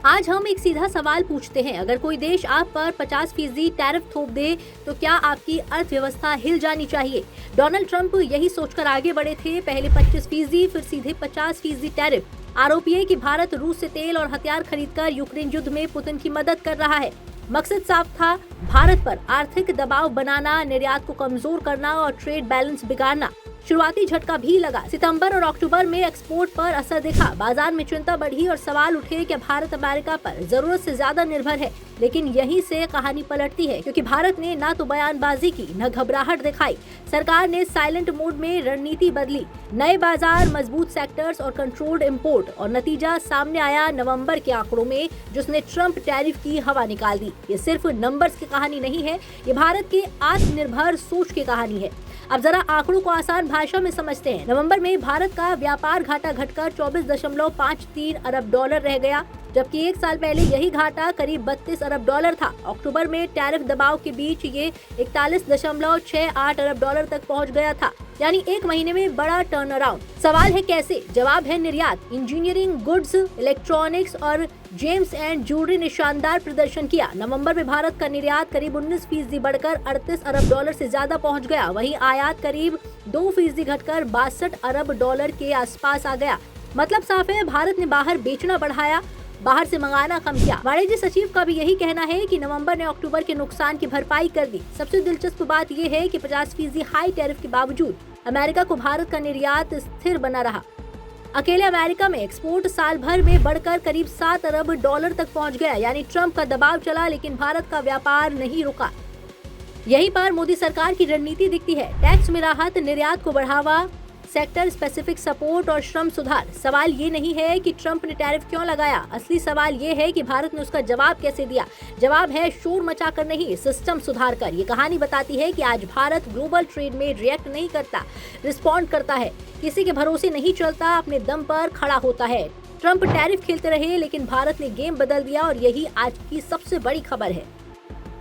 आज हम एक सीधा सवाल पूछते हैं, अगर कोई देश आप पर 50% टैरिफ थोप दे तो क्या आपकी अर्थव्यवस्था हिल जानी चाहिए? डोनाल्ड ट्रंप यही सोचकर आगे बढ़े थे, पहले 25% फिर सीधे 50% टैरिफ। आरोप ये कि भारत रूस से तेल और हथियार खरीदकर यूक्रेन युद्ध में पुतिन की मदद कर रहा है। मकसद साफ था, भारत पर आर्थिक दबाव बनाना, निर्यात को कमजोर करना और ट्रेड बैलेंस बिगाड़ना। शुरुआती झटका भी लगा। सितंबर और अक्टूबर में एक्सपोर्ट पर असर दिखा, बाजार में चिंता बढ़ी और सवाल उठे कि भारत अमेरिका पर जरूरत से ज्यादा निर्भर है। लेकिन यहीं से कहानी पलटती है, क्योंकि भारत ने ना तो बयानबाजी की, न घबराहट दिखाई। सरकार ने साइलेंट मोड में रणनीति बदली, नए बाजार, मजबूत सेक्टर्स और कंट्रोल्ड इंपोर्ट, और नतीजा सामने आया नवंबर के आंकड़ों में, जिसने ट्रंप टैरिफ की हवा निकाल दी। ये सिर्फ नंबर्स की कहानी नहीं है, ये भारत की आत्मनिर्भर सोच की कहानी है। अब जरा आंकड़ों को आसान भाषा में समझते हैं। नवंबर में भारत का व्यापार घाटा घटकर 24.53 अरब डॉलर रह गया, जबकि एक साल पहले यही घाटा करीब 32 अरब डॉलर था। अक्टूबर में टैरिफ दबाव के बीच ये 41.68 अरब डॉलर तक पहुंच गया था, यानी एक महीने में बड़ा टर्न अराउंड। सवाल है कैसे? जवाब है निर्यात। इंजीनियरिंग, गुड्स, इलेक्ट्रॉनिक्स और जेम्स एंड ज्वेलरी ने शानदार प्रदर्शन किया। नवंबर में भारत का निर्यात करीब 19% बढ़कर 38 अरब डॉलर से ज्यादा पहुंच गया। वहीं आयात करीब 2% घटकर 62 अरब डॉलर के आसपास आ गया। मतलब साफ है, भारत ने बाहर बेचना बढ़ाया, बाहर से मंगाना कम किया। वाणिज्य सचिव का भी यही कहना है कि नवंबर ने अक्टूबर के नुकसान की भरपाई कर दी। सबसे दिलचस्प बात यह है कि 50% हाई टैरिफ के बावजूद अमेरिका को भारत का निर्यात स्थिर बना रहा। अकेले अमेरिका में एक्सपोर्ट साल भर में बढ़कर करीब 7 अरब डॉलर तक पहुंच गया, यानी ट्रंप का दबाव चला लेकिन भारत का व्यापार नहीं रुका। यहीं पर मोदी सरकार की रणनीति दिखती है। टैक्स में राहत, निर्यात को बढ़ावा, सेक्टर स्पेसिफिक सपोर्ट और श्रम सुधार। सवाल ये नहीं है कि ट्रंप ने टैरिफ क्यों लगाया, असली सवाल ये है कि भारत ने उसका जवाब कैसे दिया। जवाब है शोर मचाकर नहीं, सिस्टम सुधार कर। ये कहानी बताती है कि आज भारत ग्लोबल ट्रेड में रिएक्ट नहीं करता, रिस्पॉन्ड करता है। किसी के भरोसे नहीं चलता, अपने दम पर खड़ा होता है। ट्रंप टैरिफ खेलते रहे, लेकिन भारत ने गेम बदल दिया, और यही आज की सबसे बड़ी खबर है।